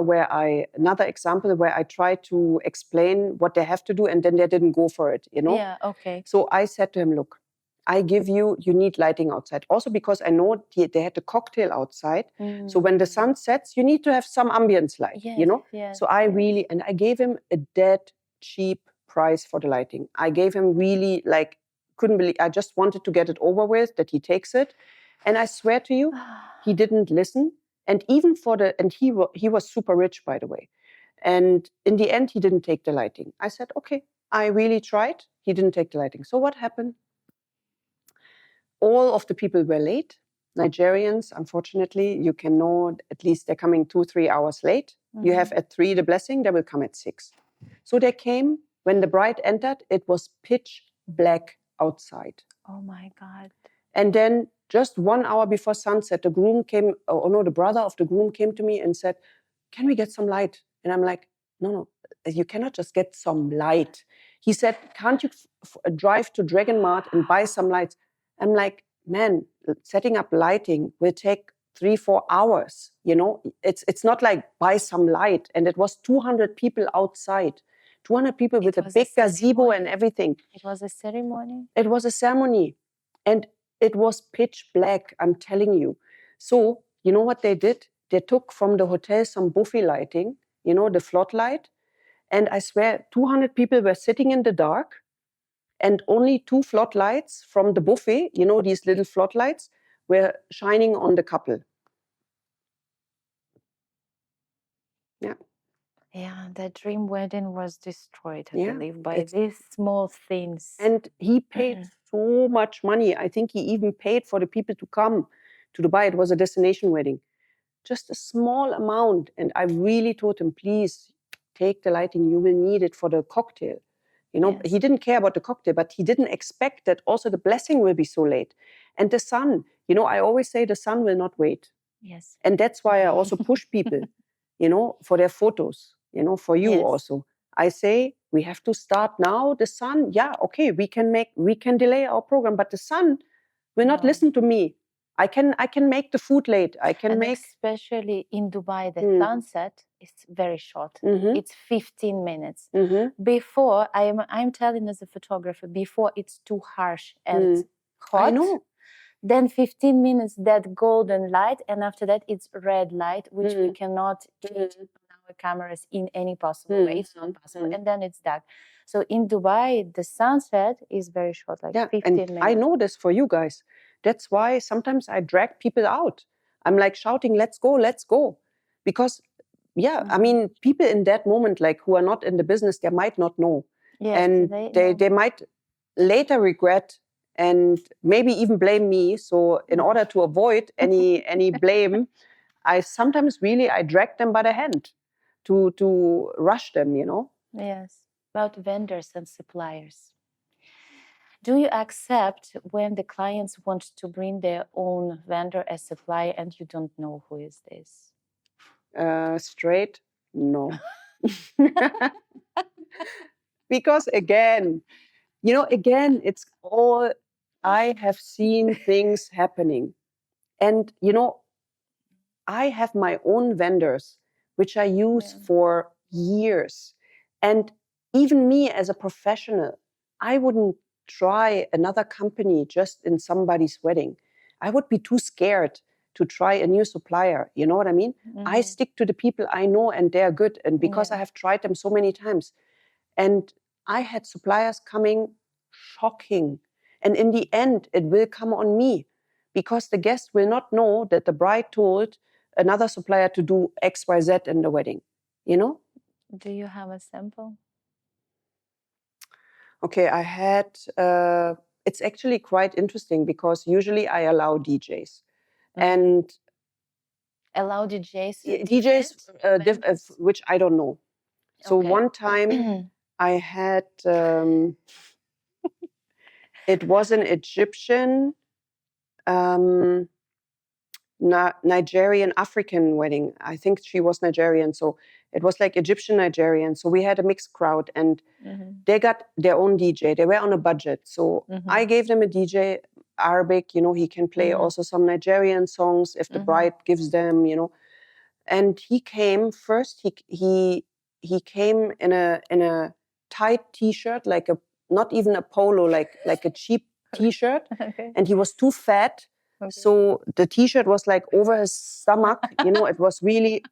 B: example where I try to explain what they have to do, and then they didn't go for it,
A: Yeah, okay.
B: So I said to him, look, I give you need lighting outside. Also because I know they had the cocktail outside. So when the sun sets, you need to have some ambience light, So I gave him a dead cheap price for the lighting. I gave him really couldn't believe, I just wanted to get it over with, that he takes it. And I swear to you, he didn't listen. And even he was super rich, by the way. And in the end, he didn't take the lighting. I said, okay, I really tried. He didn't take the lighting. So what happened? All of the people were late. Nigerians, unfortunately, you can know at least they're coming 2-3 hours late. You have at 3 the blessing, they will come at 6. So they came, when the bride entered, it was pitch black outside.
A: Oh my God.
B: And then just 1 hour before sunset, the brother of the groom came to me and said, can we get some light? And I'm like, no, you cannot just get some light. He said, can't you drive to Dragon Mart and buy some lights? I'm like, man, setting up lighting will take 3-4 hours. It's not like buy some light. And it was 200 people outside. 200 people with a big gazebo and everything.
A: It was a ceremony?
B: It was a ceremony. And it was pitch black, I'm telling you. So, you know what they did? They took from the hotel some buffet lighting, the floodlight. And I swear, 200 people were sitting in the dark. And only 2 floodlights from the buffet, these little floodlights, were shining on the couple. Yeah.
A: Yeah, the dream wedding was destroyed, I believe, by these small things.
B: And he paid so much money. I think he even paid for the people to come to Dubai. It was a destination wedding. Just a small amount. And I really told him, please take the lighting. You will need it for the cocktail. He didn't care about the cocktail, but he didn't expect that also the blessing will be so late. And the sun, I always say the sun will not wait.
A: Yes.
B: And that's why I also push people, for their photos, for you also. I say, we have to start now. The sun, okay, we can delay our program, but the sun will not listen to me. I can make the food late.
A: Especially in Dubai, the sunset is very short. It's 15 minutes. Before, I'm telling as a photographer, before it's too harsh and hot.
B: I know.
A: Then 15 minutes, that golden light, and after that it's red light, which we cannot change on our cameras in any possible way. It's not possible. And then it's dark. So in Dubai, the sunset is very short, 15 minutes.
B: I know this for you guys. That's why sometimes I drag people out. I'm like shouting, let's go, let's go. Because, I mean, people in that moment, who are not in the business, they might not know.
A: Yes,
B: and they might later regret and maybe even blame me. So in order to avoid any blame, I sometimes really I drag them by the hand to rush them, you know.
A: Yes, about vendors and suppliers. Do you accept when the clients want to bring their own vendor as supplier and you don't know who is this?
B: Straight, no. Because again, you know, again, it's all, I have seen things happening. And, you know, I have my own vendors, which I use for years. And even me as a professional, I wouldn't try another company just in somebody's wedding. I would be too scared to try a new supplier. You know what I mean? I stick to the people I know and they're good. And because I have tried them so many times. And I had suppliers coming shocking. And in the end, it will come on me because the guest will not know that the bride told another supplier to do X, Y, Z in the wedding, you know?
A: Do you have a sample?
B: Okay, I had, it's actually quite interesting because usually I allow DJs. And
A: allow DJs?
B: Which I don't know. So one time I had, it was an Egyptian, Nigerian African wedding. I think she was Nigerian. So it was like Egyptian Nigerian. So we had a mixed crowd and they got their own DJ. They were on a budget. So I gave them a DJ, Arabic, you know, he can play also some Nigerian songs if the bride gives them, you know. And he came first, he came in a tight t-shirt, like a, not even a polo, like a cheap t-shirt. And he was too fat. So the t-shirt was like over his stomach, you know, it was really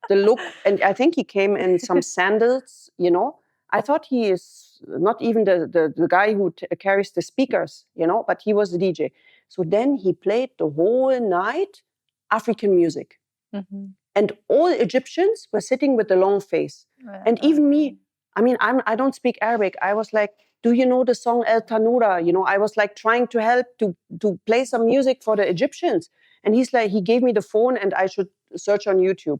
B: the look. And I think he came in some sandals, you know. I thought he is not even the guy who carries the speakers, you know, but he was the DJ. So then he played the whole night African music. And all Egyptians were sitting with the long face. And even me, I mean, I don't speak Arabic. I was like, do you know the song El Tanura? You know, I was like trying to help to play some music for the Egyptians. And he's like, he gave me the phone and I should search on YouTube.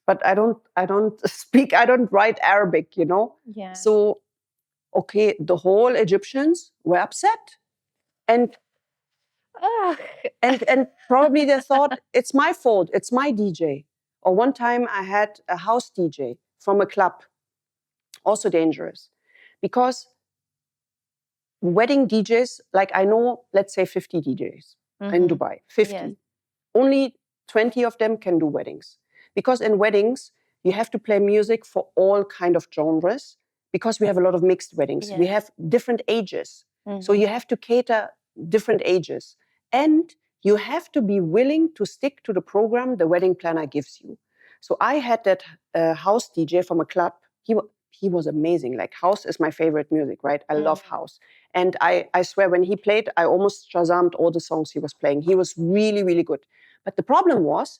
B: But I don't speak, I don't write Arabic, you know?
A: Yeah.
B: So, okay, the whole Egyptians were upset. And and probably they thought, it's my fault, it's my DJ. Or one time I had a house DJ from a club, also dangerous. Because wedding DJs, like I know, let's say 50 DJs in Dubai, 50. Yes. Only 20 of them can do weddings. Because in weddings, you have to play music for all kind of genres because we have a lot of mixed weddings. Yeah. We have different ages. So you have to cater different ages. And you have to be willing to stick to the program the wedding planner gives you. So I had that house DJ from a club. He was amazing. Like house is my favorite music, right? I love house. And I swear when he played, I almost Shazammed all the songs he was playing. He was really, really good. But the problem was,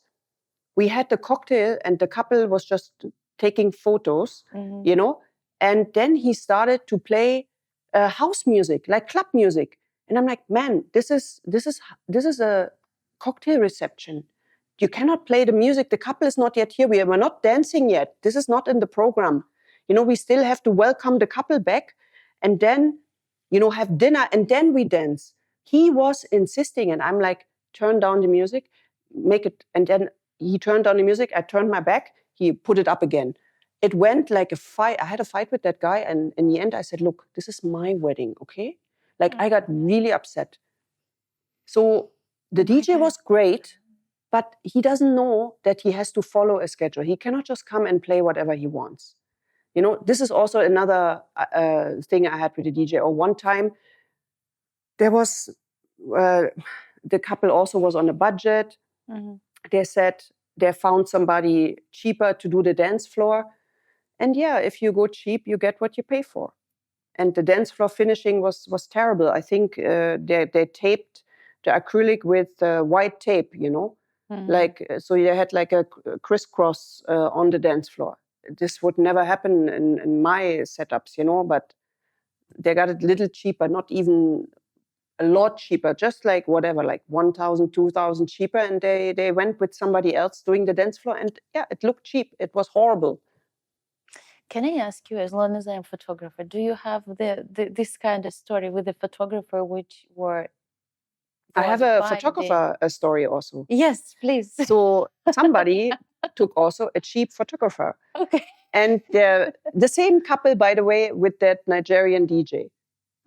B: we had the cocktail and the couple was just taking photos, you know, and then he started to play house music, like club music. And I'm like, man, this is a cocktail reception. You cannot play the music. The couple is not yet here. We're not dancing yet. This is not in the program. You know, we still have to welcome the couple back and then, you know, have dinner and then we dance. He was insisting and I'm like, turn down the music, make it. And then he turned down the music. I turned my back. He put it up again. It went like a fight. I had a fight with that guy. And in the end, I said, look, this is my wedding, okay? Like I got really upset. So the DJ was great, but he doesn't know that he has to follow a schedule. He cannot just come and play whatever he wants. You know, this is also another thing I had with the DJ. Or one time, there was, the couple also was on a budget. They said they found somebody cheaper to do the dance floor. And yeah, if you go cheap, you get what you pay for. And the dance floor finishing was terrible. I think they taped the acrylic with white tape, you know, like so you had like a crisscross on the dance floor. this would never happen in my setups, you know, but they got it a little cheaper, not even a lot cheaper, just like whatever, like 1,000, 2,000 cheaper. And they went with somebody else doing the dance floor. And yeah, it looked cheap. It was horrible.
A: Can I ask you, as long as I'm a photographer, do you have this kind of story with the photographer which were...
B: I have a
A: binding?
B: photographer story also.
A: Yes, please.
B: So somebody took also a cheap photographer.
A: Okay.
B: And the same couple, by the way, with that Nigerian DJ.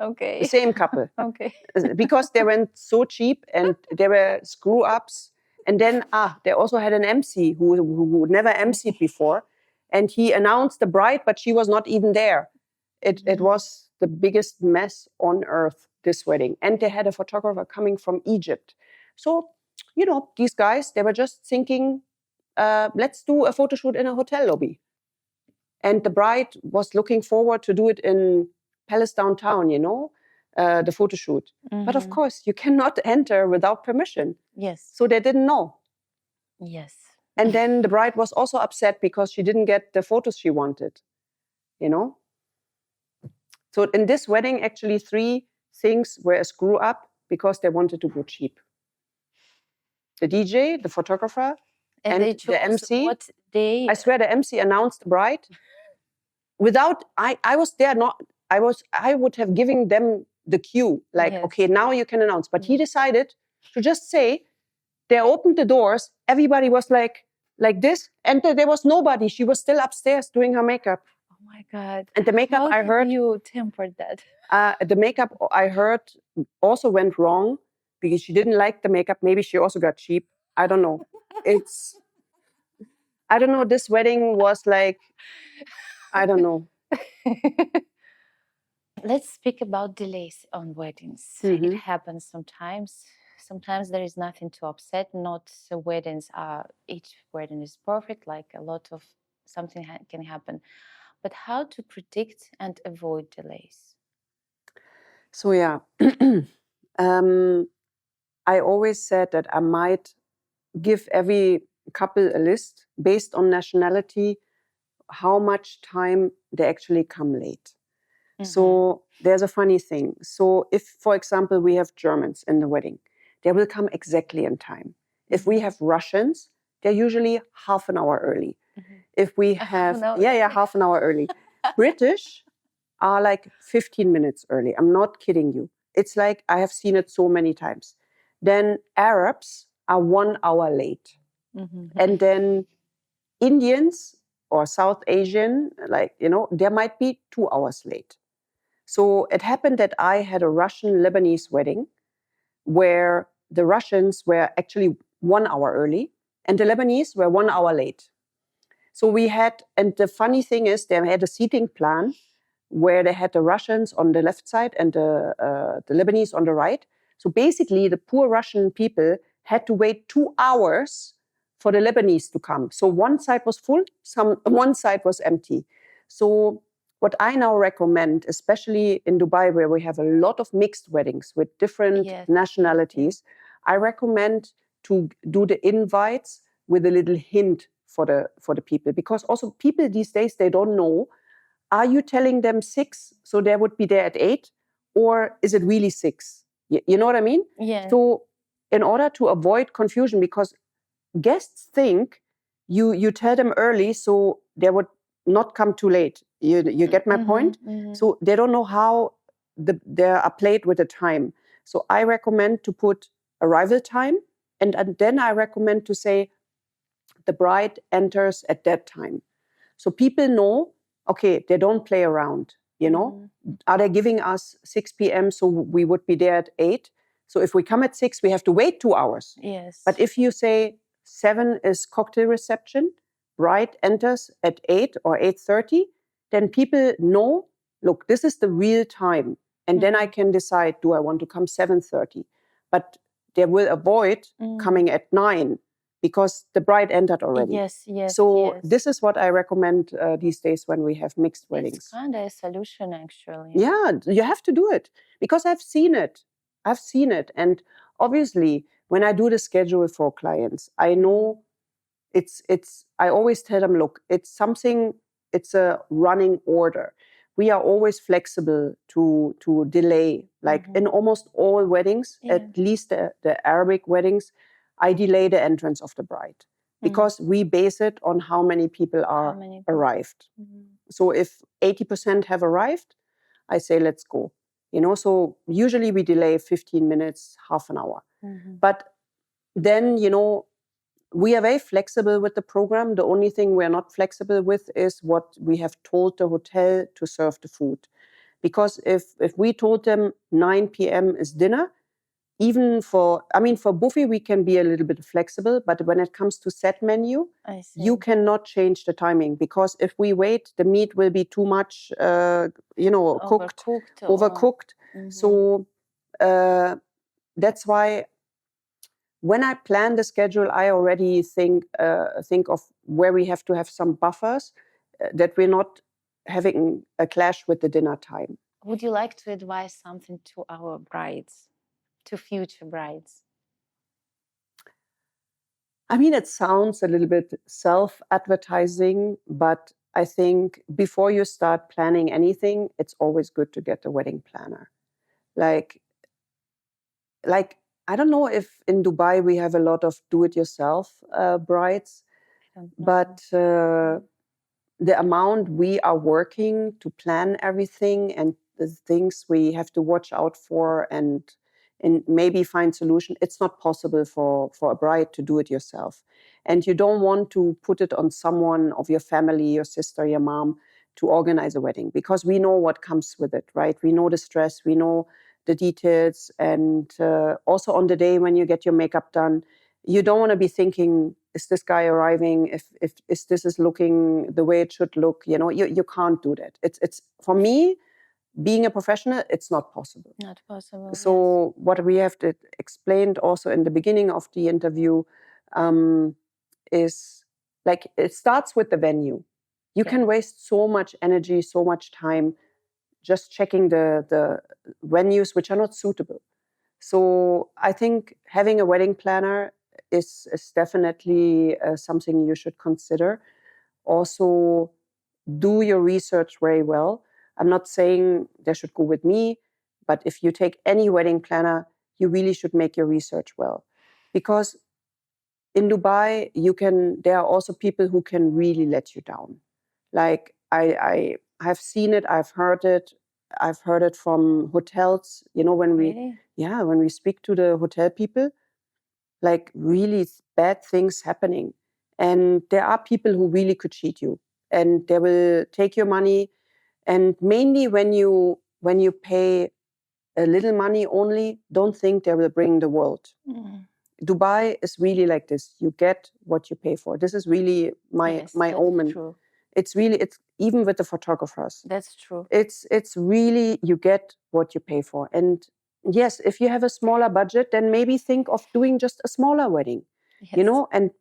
A: Okay.
B: The same couple.
A: Okay.
B: Because they went so cheap and there were screw ups. And then they also had an MC who never MC'd before. And he announced the bride, but she was not even there. It was the biggest mess on earth, this wedding. And they had a photographer coming from Egypt. So, you know, these guys, they were just thinking, let's do a photo shoot in a hotel lobby. And the bride was looking forward to do it in Palace Downtown, you know, the photo shoot. But of course, you cannot enter without permission.
A: Yes.
B: So they didn't know.
A: Yes.
B: And then the bride was also upset because she didn't get the photos she wanted, you know. So in this wedding, actually 3 things were a screw up because they wanted to go cheap. The DJ, the photographer, and
A: they chose
B: the MC.
A: What day?
B: I swear the MC announced the bride without, I was there, I would have given them the cue, like,
A: Yes.
B: okay, now you can announce. But he decided to just say, they opened the doors, everybody was like this, and there was nobody. She was still upstairs doing her makeup.
A: Oh my God.
B: And the makeup,
A: How
B: I heard...
A: you tempered that?
B: The makeup, I heard, also went wrong because she didn't like the makeup. Maybe she also got cheap. I don't know. I don't know. This wedding was like, I don't know.
A: Let's speak about delays on weddings. It happens sometimes. Sometimes there is nothing to upset. Not weddings are, each wedding is perfect. Like a lot of something can happen. But how to predict and avoid delays?
B: So yeah, I always said that I might give every couple a list based on nationality, how much time they actually come late. So there's a funny thing. So if, for example, we have Germans in the wedding, they will come exactly in time. If we have Russians, they're usually half an hour early. If we have, half an hour early. British are like 15 minutes early. I'm not kidding you. It's like, I have seen it so many times. Then Arabs are 1 hour late. And then Indians or South Asian, like, you know, there might be 2 hours late. So it happened that I had a Russian-Lebanese wedding where the Russians were actually 1 hour early and the Lebanese were 1 hour late. So we had, and the funny thing is, they had a seating plan where they had the Russians on the left side and the Lebanese on the right. So basically, the poor Russian people had to wait 2 hours for the Lebanese to come. So one side was full, one side was empty. So what I now recommend, especially in Dubai, where we have a lot of mixed weddings with different nationalities, I recommend to do the invites with a little hint for the people, because also people these days, they don't know, are you telling them 6 so they would be there at 8, or is it really 6? You know what I mean?
A: Yeah.
B: So in order to avoid confusion, because guests think you tell them early so they would not come too late. You get my point? So they don't know how they are played with the time. So I recommend to put arrival time, and then I recommend to say the bride enters at that time. So people know, okay, they don't play around, you know? Are they giving us 6 p.m. so we would be there at 8? So if we come at 6, we have to wait 2 hours.
A: Yes.
B: But if you say 7 is cocktail reception, bride enters at 8 or 8:30, then people know, look, this is the real time. And then I can decide, do I want to come 7:30? But they will avoid coming at 9 because the bride entered already.
A: Yes.
B: So this is what I recommend these days when we have mixed weddings.
A: It's kind of a solution, actually.
B: Yeah, you have to do it because I've seen it. And obviously, when I do the schedule for clients, I know I always tell them, look, it's something it's a running order. We are always flexible to delay. Like in almost all weddings, at least the Arabic weddings, I delay the entrance of the bride because we base it on how many people are arrived. So if 80% have arrived, I say, let's go. So usually we delay 15 minutes, half an hour. But then, we are very flexible with the program. The only thing we're not flexible with is what we have told the hotel to serve the food. Because if we told them 9 p.m. is dinner, even for buffet, we can be a little bit flexible. But when it comes to set menu, you cannot change the timing. Because if we wait, the meat will be too much, overcooked. So that's why when I plan the schedule, I already think of where we have to have some buffers, that we're not having a clash with the dinner time.
C: Would you like to advise something to our brides, to future brides?
B: It sounds a little bit self-advertising, but I think before you start planning anything, it's always good to get a wedding planner. Like I don't know if in Dubai we have a lot of do-it-yourself brides, but the amount we are working to plan everything and the things we have to watch out for and maybe find solution, it's not possible for a bride to do it yourself. And you don't want to put it on someone of your family, your sister, your mom, to organize a wedding, because we know what comes with it, right? We know the stress, we know the details. And also on the day when you get your makeup done, you don't want to be thinking, is this guy arriving? If this is looking the way it should look, you can't do that. It's for me, being a professional, it's not possible.
C: Not possible.
B: So what we have explained also in the beginning of the interview is like, it starts with the venue. You can waste so much energy, so much time just checking the venues which are not suitable. So I think having a wedding planner is definitely something you should consider. Also, do your research very well. I'm not saying they should go with me, but if you take any wedding planner, you really should make your research well. Because in Dubai, there are also people who can really let you down. Like I have seen it, I've heard it from hotels, when we speak to the hotel people, like really bad things happening. And there are people who really could cheat you, and they will take your money. And mainly when you pay a little money only, don't think they will bring the world. Dubai is really like this. You get what you pay for. This is really my omen.
C: True.
B: It's even with the photographers.
C: That's true.
B: It's really, you get what you pay for. And yes, if you have a smaller budget, then maybe think of doing just a smaller wedding,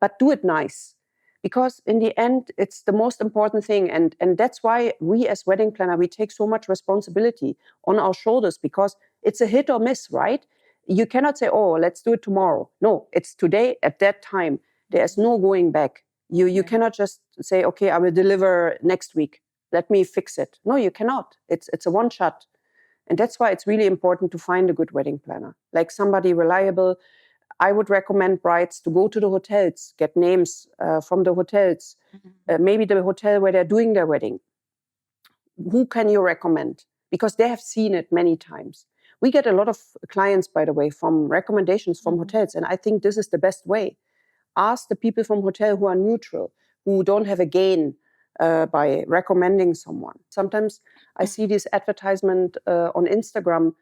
B: but do it nice. Because in the end, it's the most important thing. And that's why we as wedding planner, we take so much responsibility on our shoulders, because it's a hit or miss, right? You cannot say, oh, let's do it tomorrow. No, it's today at that time. There's no going back. You cannot just say, okay, I will deliver next week. Let me fix it. No, you cannot. It's a one shot. And that's why it's really important to find a good wedding planner, like somebody reliable. I would recommend brides to go to the hotels, get names from the hotels, maybe the hotel where they're doing their wedding. Who can you recommend? Because they have seen it many times. We get a lot of clients, by the way, from recommendations from hotels. And I think this is the best way. Ask the people from hotel who are neutral, who don't have a gain by recommending someone. Sometimes I see this advertisement on Instagram,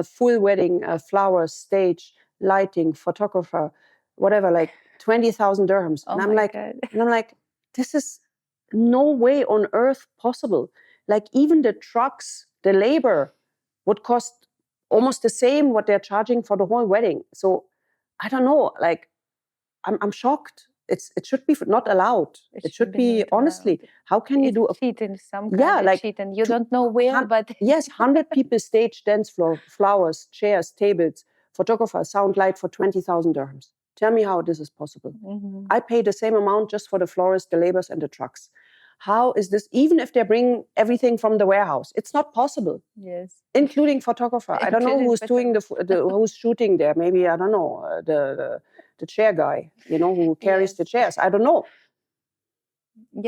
B: full wedding, flowers, stage, lighting, photographer, whatever, like 20,000 dirhams.
C: Oh,
B: and I'm like, this is no way on earth possible. Like even the trucks, the labor would cost almost the same what they're charging for the whole wedding. So I don't know, like I'm shocked. It should be not allowed. It should be honestly. How can you do a
C: cheating? Some kind of cheating. You don't know where, but
B: yes, 100 people stage, dance floor, flowers, chairs, tables, photographer, sound, light for 20,000 dirhams. Tell me how this is possible. I pay the same amount just for the florist, the laborers, and the trucks. how is this, even if they bring everything from the warehouse, it's not possible.
C: Yes.
B: Including photographer. I don't know
C: Including
B: who's doing who's shooting there. Maybe, I don't know, the chair guy, you know, who carries
C: Yes.
B: the chairs. I don't know.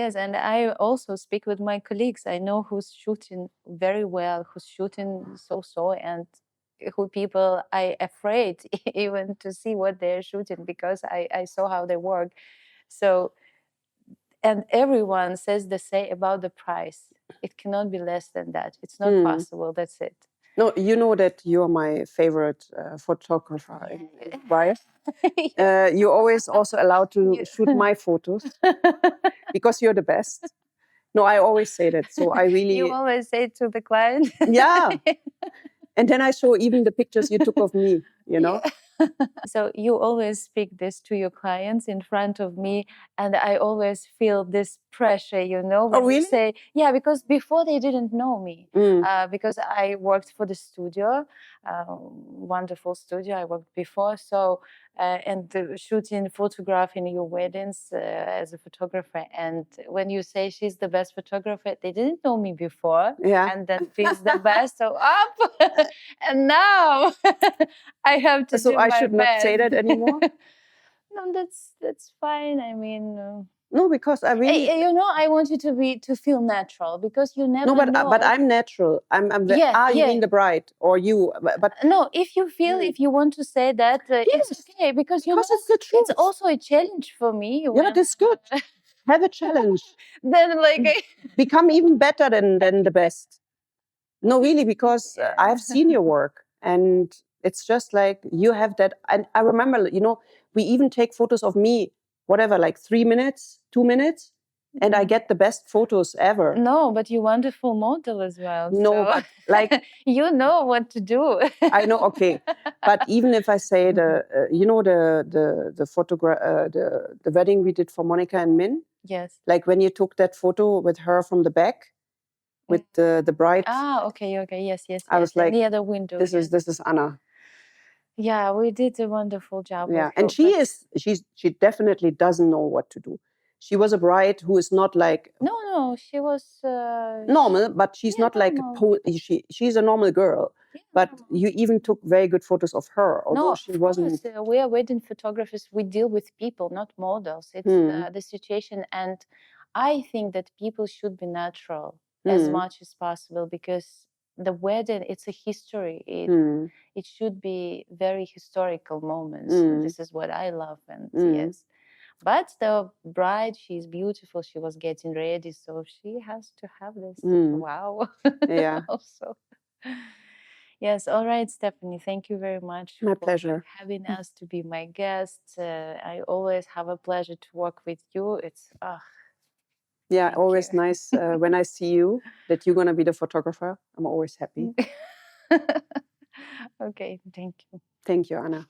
C: Yes, and I also speak with my colleagues. I know who's shooting very well, who's shooting so, and who people I afraid even to see what they're shooting because I saw how they work. So, and everyone says the same about the price. It cannot be less than that. It's not possible. That's it.
B: No, you know that you're my favorite photographer, right? You're always also allowed to shoot my photos because you're the best. No, I always say that. So I really...
C: You always say to the client.
B: Yeah. And then I show even the pictures you took of me, you know?
C: Yeah. So you always speak this to your clients in front of me, and I always feel this pressure, you know, when
B: really?
C: you say, yeah, because before they didn't know me, because I worked for the studio, wonderful studio I worked before. So, and shooting, photographing your weddings as a photographer. And when you say she's the best photographer, they didn't know me before.
B: Yeah.
C: And then she's the best. So up. And now I have to
B: So
C: do
B: I
C: my
B: should
C: best.
B: not say that anymore?
C: No, that's fine. I mean,
B: no, because I really...
C: you know, I want you to feel natural because you never
B: No,
C: know.
B: but I'm natural. You mean the bride or you? But
C: no, if you feel, if you want to say that, it's okay because you know
B: it's the truth.
C: it's also a challenge for me.
B: Yeah, but it's good. Have a challenge.
C: Then like
B: become even better than the best. No, really, because I have seen your work, and it's just like you have that. And I remember, you know, we even take photos of me, whatever, like 3 minutes, 2 minutes, and I get the best photos ever.
C: No, but you're wonderful model as well.
B: No,
C: so
B: but like
C: you know what to do.
B: I know, okay, but even if I say you know, the photograph, the wedding we did for Monica and Min.
C: Yes.
B: Like when you took that photo with her from the back, with the bride.
C: Ah, okay, yes.
B: I was like,
C: near the window.
B: This is Anna.
C: Yeah, we did a wonderful job.
B: Yeah, and she definitely doesn't know what to do. She was a bride who is not like...
C: No, she was
B: normal, but she's not
C: normal.
B: like she's a normal girl. Yeah, but you even took very good photos of her, although she wasn't.
C: We are wedding photographers. We deal with people, not models. It's the situation, and I think that people should be natural as much as possible because the wedding, it's a history. It should be very historical moments. This is what I love, and yes. But the bride, she's beautiful. She was getting ready, so she has to have this. Wow.
B: Yeah.
C: Also. Yes. All right, Stefanie. Thank you very much.
B: My
C: for
B: pleasure.
C: having us to be my guest. I always have a pleasure to work with you. It's
B: yeah, always nice when I see you that you're gonna be the photographer. I'm always happy.
C: Okay. Thank you.
B: Thank you, Anna.